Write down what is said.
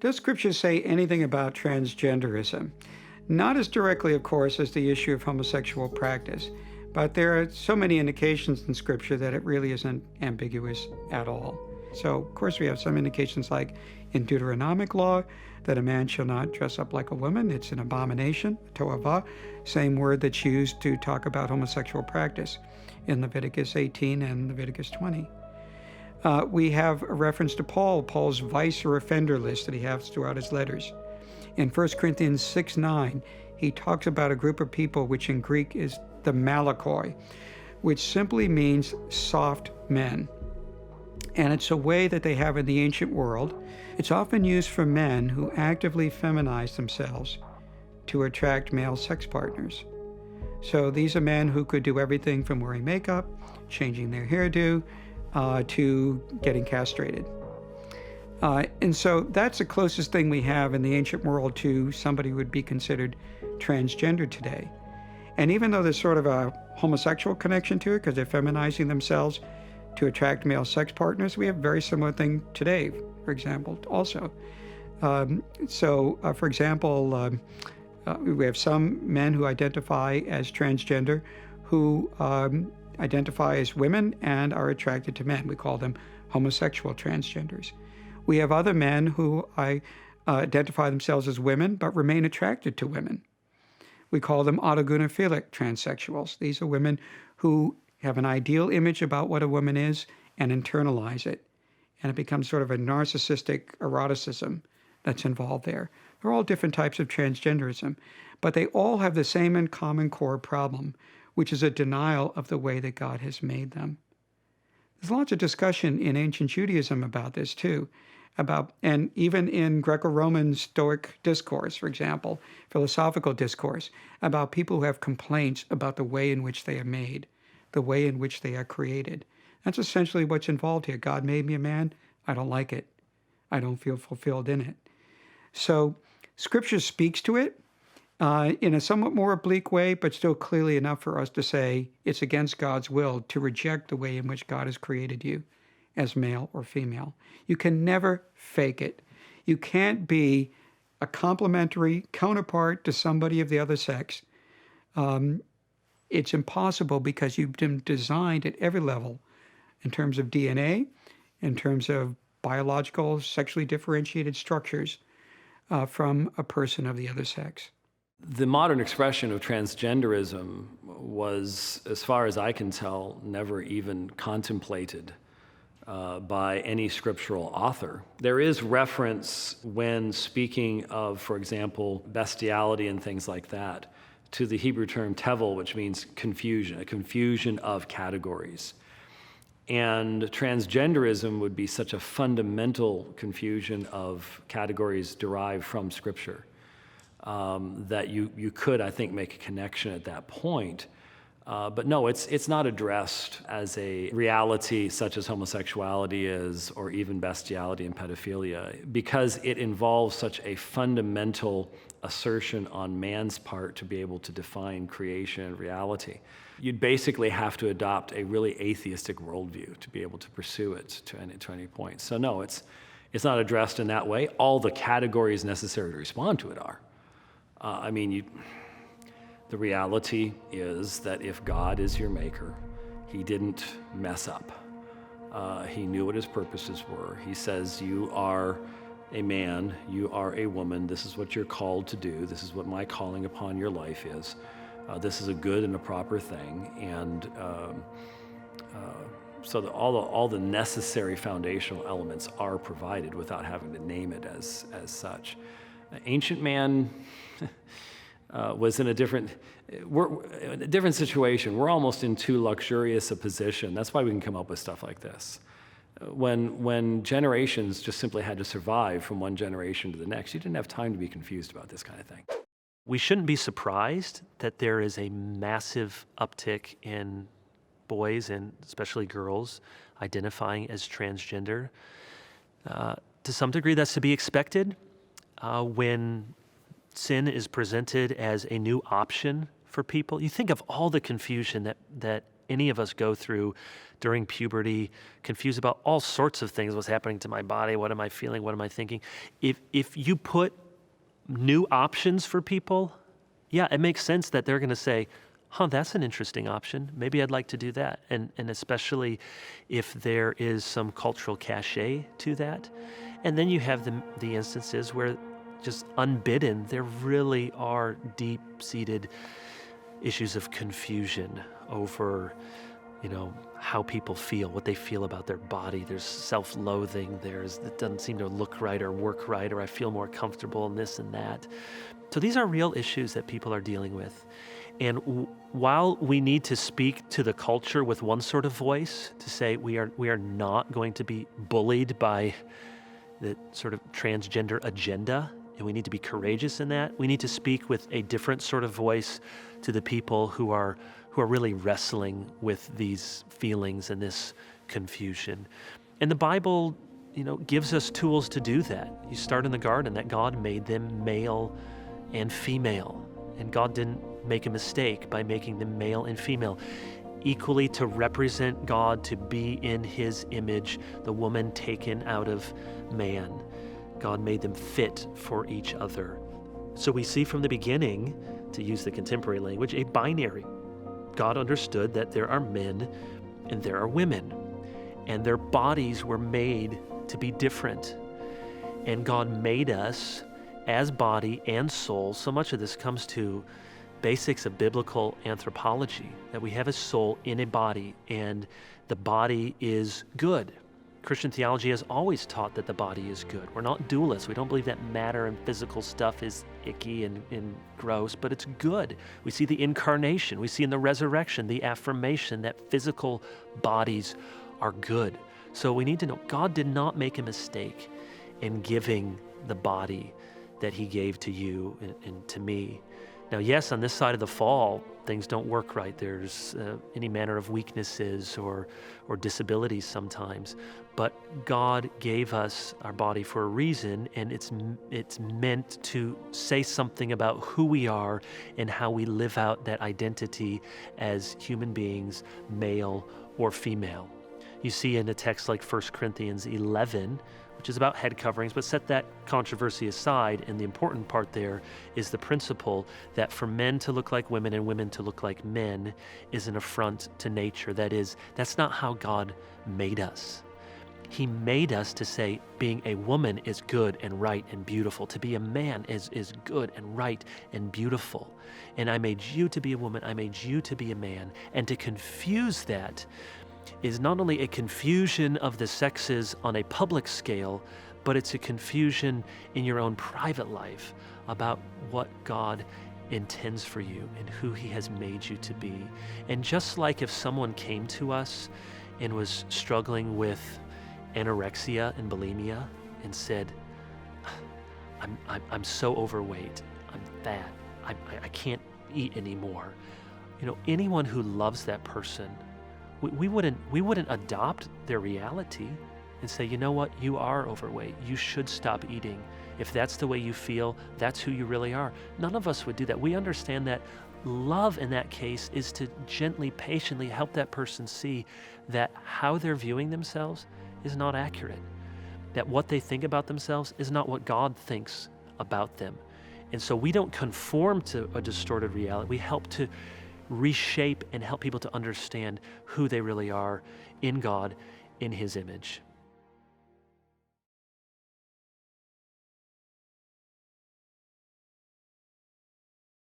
Does Scripture say anything about transgenderism? Not as directly, of course, as the issue of homosexual practice, but there are so many indications in Scripture that it really isn't ambiguous at all. So, of course, we have some indications like in Deuteronomic law that a man shall not dress up like a woman. It's an abomination, to'avah, same word that's used to talk about homosexual practice in Leviticus 18 and Leviticus 20. We have a reference to Paul's vice or offender list that he has throughout his letters. In 1 Corinthians 6:9, he talks about a group of people, which in Greek is the malakoi, which simply means soft men. And it's a way that they have in the ancient world. It's often used for men who actively feminize themselves to attract male sex partners. So these are men who could do everything from wearing makeup, changing their hairdo, to getting castrated. And so that's the closest thing we have in the ancient world to somebody who would be considered transgender today. And even though there's sort of a homosexual connection to it because they're feminizing themselves to attract male sex partners, we have a very similar thing today, for example, also. For example, we have some men who identify as transgender who identify as women and are attracted to men. We call them homosexual transgenders. We have other men who identify themselves as women but remain attracted to women. We call them autogynephilic transsexuals. These are women who have an ideal image about what a woman is and internalize it. And it becomes sort of a narcissistic eroticism that's involved there. They're all different types of transgenderism, but they all have the same and common core problem, which is a denial of the way that God has made them. There's lots of discussion in ancient Judaism about this too, and even in Greco-Roman Stoic discourse, for example, philosophical discourse, about people who have complaints about the way in which they are made, the way in which they are created. That's essentially what's involved here. God made me a man. I don't like it. I don't feel fulfilled in it. So Scripture speaks to it in a somewhat more oblique way, but still clearly enough for us to say it's against God's will to reject the way in which God has created you as male or female. You can never fake it. You can't be a complementary counterpart to somebody of the other sex. It's impossible because you've been designed at every level in terms of DNA, in terms of biological, sexually differentiated structures from a person of the other sex. The modern expression of transgenderism was, as far as I can tell, never even contemplated by any scriptural author. There is reference when speaking of, for example, bestiality and things like that, to the Hebrew term tevel, which means confusion, a confusion of categories. And transgenderism would be such a fundamental confusion of categories derived from Scripture that you could, I think, make a connection at that point. But no, it's not addressed as a reality such as homosexuality is, or even bestiality and pedophilia, because it involves such a fundamental assertion on man's part to be able to define creation and reality. You'd basically have to adopt a really atheistic worldview to be able to pursue it to any point. So no, it's not addressed in that way. All the categories necessary to respond to it are. The reality is that if God is your maker, he didn't mess up. He knew what his purposes were. He says, you are a man, you are a woman, this is what you're called to do, this is what my calling upon your life is. This is a good and a proper thing, and so that all the necessary foundational elements are provided without having to name it as such. Ancient man was in a different situation. We're almost in too luxurious a position. That's why we can come up with stuff like this. When generations just simply had to survive from one generation to the next, you didn't have time to be confused about this kind of thing. We shouldn't be surprised that there is a massive uptick in boys and especially girls identifying as transgender. To some degree, that's to be expected. When sin is presented as a new option for people, you think of all the confusion that any of us go through during puberty, confused about all sorts of things, what's happening to my body, what am I feeling, what am I thinking. If you put new options for people, yeah, it makes sense that they're going to say, that's an interesting option. Maybe I'd like to do that. And especially if there is some cultural cachet to that. And then you have the instances where just unbidden, there really are deep-seated issues of confusion over, how people feel, what they feel about their body. There's self-loathing. It doesn't seem to look right or work right, or I feel more comfortable in this and that. So these are real issues that people are dealing with. And while we need to speak to the culture with one sort of voice to say we are not going to be bullied by the sort of transgender agenda, and we need to be courageous in that, we need to speak with a different sort of voice to the people who are really wrestling with these feelings and this confusion. And the Bible, gives us tools to do that. You start in the garden, that God made them male and female. And God didn't make a mistake by making them male and female, equally to represent God, to be in his image, the woman taken out of man. God made them fit for each other. So we see from the beginning, to use the contemporary language, a binary. God understood that there are men and there are women, and their bodies were made to be different. And God made us as body and soul. So much of this comes to basics of biblical anthropology, that we have a soul in a body, and the body is good. Christian theology has always taught that the body is good. We're not dualists. We don't believe that matter and physical stuff is icky and gross, but it's good. We see the incarnation. We see in the resurrection the affirmation that physical bodies are good. So we need to know God did not make a mistake in giving the body that he gave to you and to me. Now, yes, on this side of the fall, things don't work right. There's any manner of weaknesses or disabilities sometimes. But God gave us our body for a reason, and it's meant to say something about who we are and how we live out that identity as human beings, male or female. You see in a text like 1 Corinthians 11, which is about head coverings, but set that controversy aside, and the important part there is the principle that for men to look like women and women to look like men is an affront to nature. That is, that's not how God made us. He made us to say being a woman is good and right and beautiful. To be a man is good and right and beautiful. And I made you to be a woman, I made you to be a man. And to confuse that is not only a confusion of the sexes on a public scale, but it's a confusion in your own private life about what God intends for you and who he has made you to be. And just like if someone came to us and was struggling with anorexia and bulimia and said, I'm so overweight, I'm fat, I can't eat anymore. Anyone who loves that person, we wouldn't adopt their reality and say, you know what, you are overweight, you should stop eating. If that's the way you feel, that's who you really are. None of us would do that. We understand that love in that case is to gently, patiently help that person see that how they're viewing themselves is not accurate, that what they think about themselves is not what God thinks about them. And so we don't conform to a distorted reality. We help to reshape and help people to understand who they really are in God, in his image.